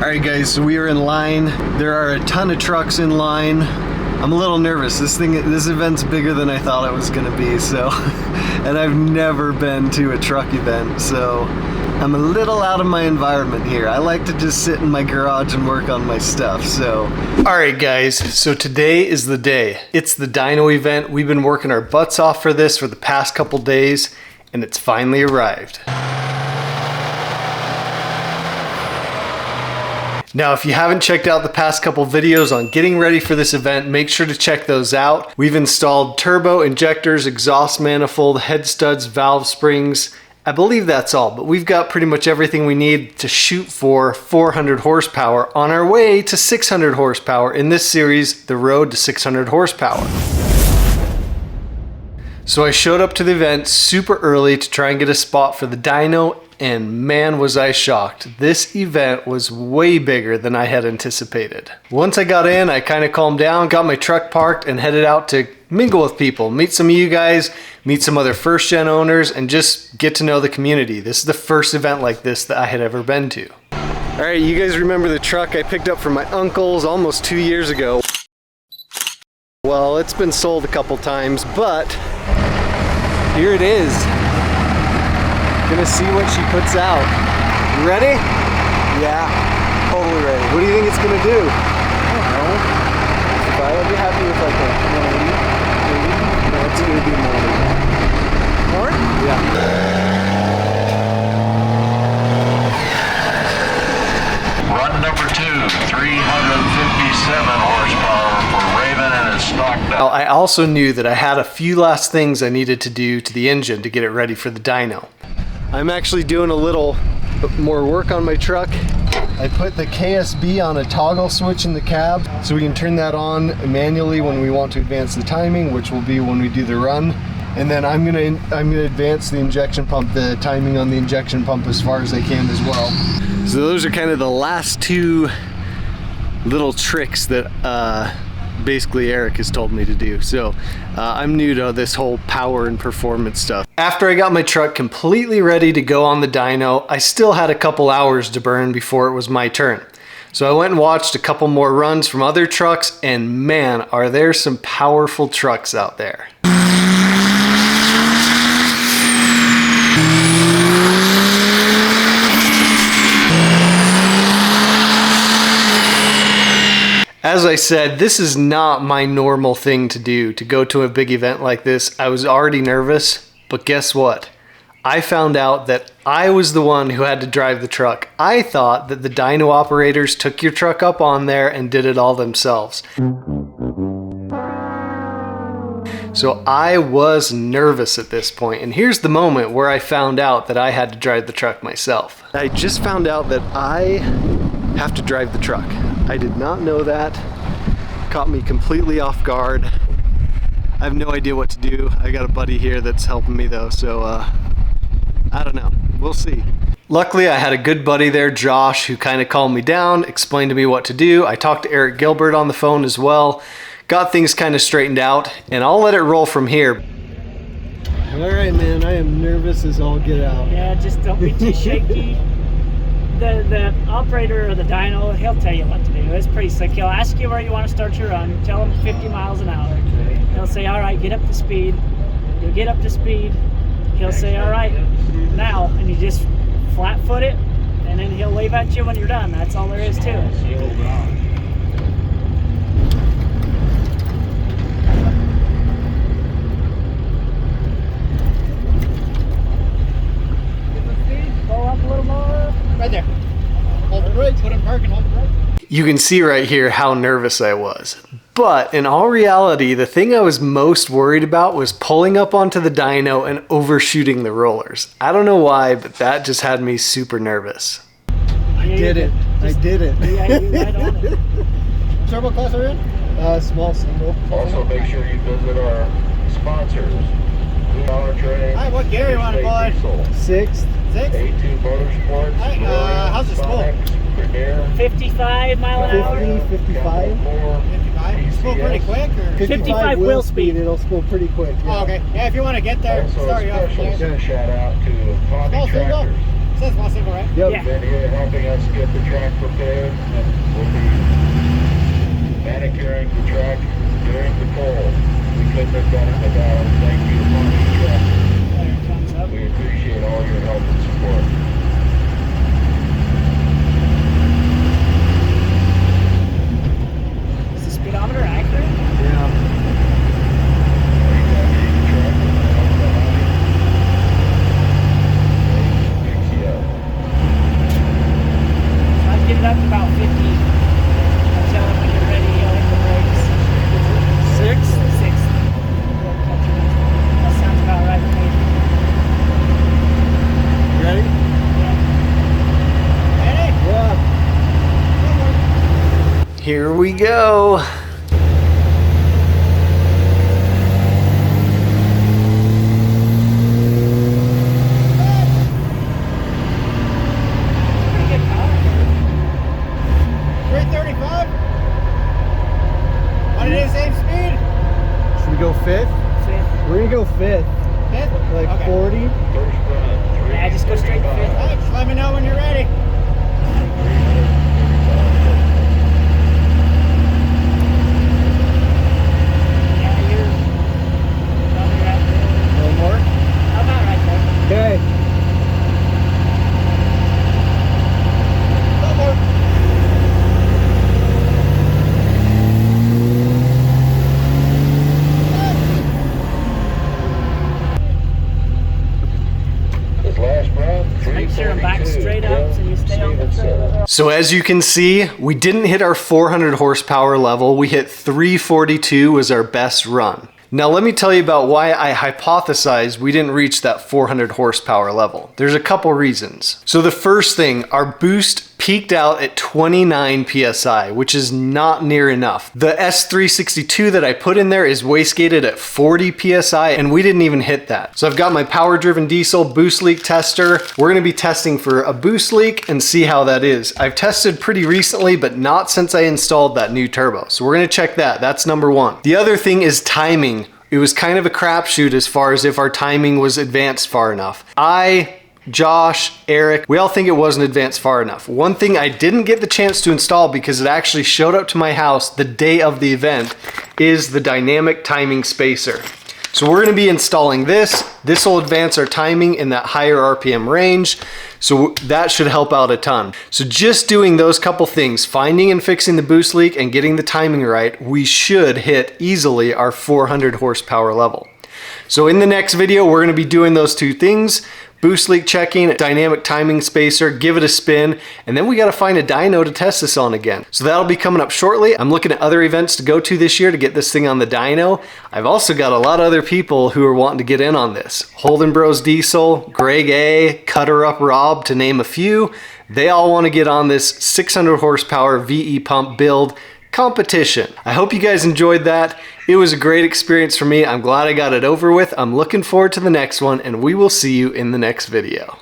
Alright guys, so we are in line. There are a ton of trucks in line. I'm a little nervous. This event's bigger than I thought it was gonna be, so and I've never been to a truck event, so I'm a little out of my environment here. I like to just sit in my garage and work on my stuff, so. Alright guys, so today is the day. It's the Dyno event. We've been working our butts off for this for the past couple days, and it's finally arrived. Now, if you haven't checked out the past couple videos on getting ready for this event, make sure to check those out. We've installed turbo, injectors, exhaust manifold, head studs, valve springs. I believe that's all, but we've got pretty much everything we need to shoot for 400 horsepower on our way to 600 horsepower in this series, The Road to 600 Horsepower. So I showed up to the event super early to try and get a spot for the dyno, and man was I shocked. This event was way bigger than I had anticipated. Once I got in, I kind of calmed down, got my truck parked, and headed out to mingle with people, meet some of you guys, meet some other first gen owners, and just get to know the community. This is the first event like this that I had ever been to. All right, you guys remember the truck I picked up from my uncle's almost 2 years ago? Well, it's been sold a couple times, but here it is. Gonna see what she puts out. You ready? Yeah, totally ready. What do you think it's gonna do? I don't know. I'd be happy with like a 180. No, it's gonna be more. More? Yeah. Run number 2, 357 horsepower for Raven, and it's stocked up. Now, I also knew that I had a few last things I needed to do to the engine to get it ready for the dyno. I'm actually doing a little more work on my truck. I put the KSB on a toggle switch in the cab so we can turn that on manually when we want to advance the timing, which will be when we do the run. And then I'm gonna advance the injection pump, the timing on the injection pump as far as I can as well. So those are kind of the last two little tricks that basically Eric has told me to do. So I'm new to this whole power and performance stuff. After I got my truck completely ready to go on the dyno, I still had a couple hours to burn before it was my turn. So I went and watched a couple more runs from other trucks, and man, are there some powerful trucks out there. As I said, this is not my normal thing to do, to go to a big event like this. I was already nervous, but guess what? I found out that I was the one who had to drive the truck. I thought that the dyno operators took your truck up on there and did it all themselves. So I was nervous at this point, and here's the moment where I found out that I had to drive the truck myself. I just found out that I have to drive the truck. I did not know that. Caught me completely off guard. I have no idea what to do. I got a buddy here that's helping me though, so I don't know. We'll see. Luckily, I had a good buddy there, Josh, who kind of calmed me down, explained to me what to do. I talked to Eric Gilbert on the phone as well. Got things kind of straightened out, and I'll let it roll from here. All right, man, I am nervous as all get out. Yeah, just don't be too shaky. The operator of the dyno, he'll tell you what to do. It's pretty slick. He'll ask you where you want to start your run. Tell him 50 miles an hour. He'll say, all right, get up to speed. You'll get up to speed. He'll say, all right, now. And you just flat foot it, and then he'll wave at you when you're done. That's all there is to it. Pull up a little more. Right there. Hold the brake, put in park and hold the brake. You can see right here how nervous I was. But in all reality, the thing I was most worried about was pulling up onto the dyno and overshooting the rollers. I don't know why, but that just had me super nervous. I did it. I did it. Yeah, you right on it. Turbo class are in? Small single. Also, make sure you visit our sponsors. Hi, what gear you want to buy? Sixth. A2 Motorsports. Hi, how's the school? 55 mile an hour. 55. 55? You spool pretty quick? Or? 55 wheel speed. It'll spool pretty quick. Yeah. Oh, okay. Yeah, if you want to get there, Also, start you off. special shout out to Hobby Small single? Tractors. It says small single, right? Yep. Yeah. Been here helping us get the track prepared. monitoring the track during the poll. We couldn't have done it without. Thank you, Pony Truck. There it comes up. We appreciate all your help and support. Is the speedometer accurate? I'd get it up to about 50. I'll tell them when you're ready, I'll hit the brakes. 6? 6. That sounds about right to me. Ready? Yeah. Ready? Yeah. Here we go. Pretty good power. 335? Want to do the same speed? Should we go fifth? Fifth. We're gonna go fifth. Fifth? Like Okay. 40. First run, Yeah, just go straight fifth. All right, just let me know when you're ready. Yeah, you're probably right there. A little more. About right there. Okay. No more. This last run, Make sure I'm back straight up so you stay on the trailer. So as you can see, we didn't hit our 400 horsepower level. We hit 342 was our best run. Now let me tell you about why I hypothesized we didn't reach that 400 horsepower level. There's a couple reasons. So the first thing, our boost peaked out at 29 PSI, which is not near enough. The S362 that I put in there is wastegated at 40 PSI and we didn't even hit that. So I've got my power driven diesel boost leak tester. We're gonna be testing for a boost leak and see how that is. I've tested pretty recently, but not since I installed that new turbo. So we're gonna check that, that's number one. The other thing is timing. It was kind of a crapshoot as far as if our timing was advanced far enough. Josh, Eric, we all think it wasn't advanced far enough. One thing I didn't get the chance to install because it actually showed up to my house the day of the event is the dynamic timing spacer. So we're gonna be installing this. This will advance our timing in that higher RPM range. So that should help out a ton. So just doing those couple things, finding and fixing the boost leak and getting the timing right, we should hit easily our 400 horsepower level. So in the next video, we're gonna be doing those two things. Boost leak checking, dynamic timing spacer, give it a spin, and then we gotta find a dyno to test this on again. So that'll be coming up shortly. I'm looking at other events to go to this year to get this thing on the dyno. I've also got a lot of other people who are wanting to get in on this. Holden Bros Diesel, Greg A, Cutter Up Rob, to name a few. They all wanna get on this 600 horsepower VE pump build competition. I hope you guys enjoyed that. It was a great experience for me. I'm glad I got it over with. I'm looking forward to the next one, and we will see you in the next video.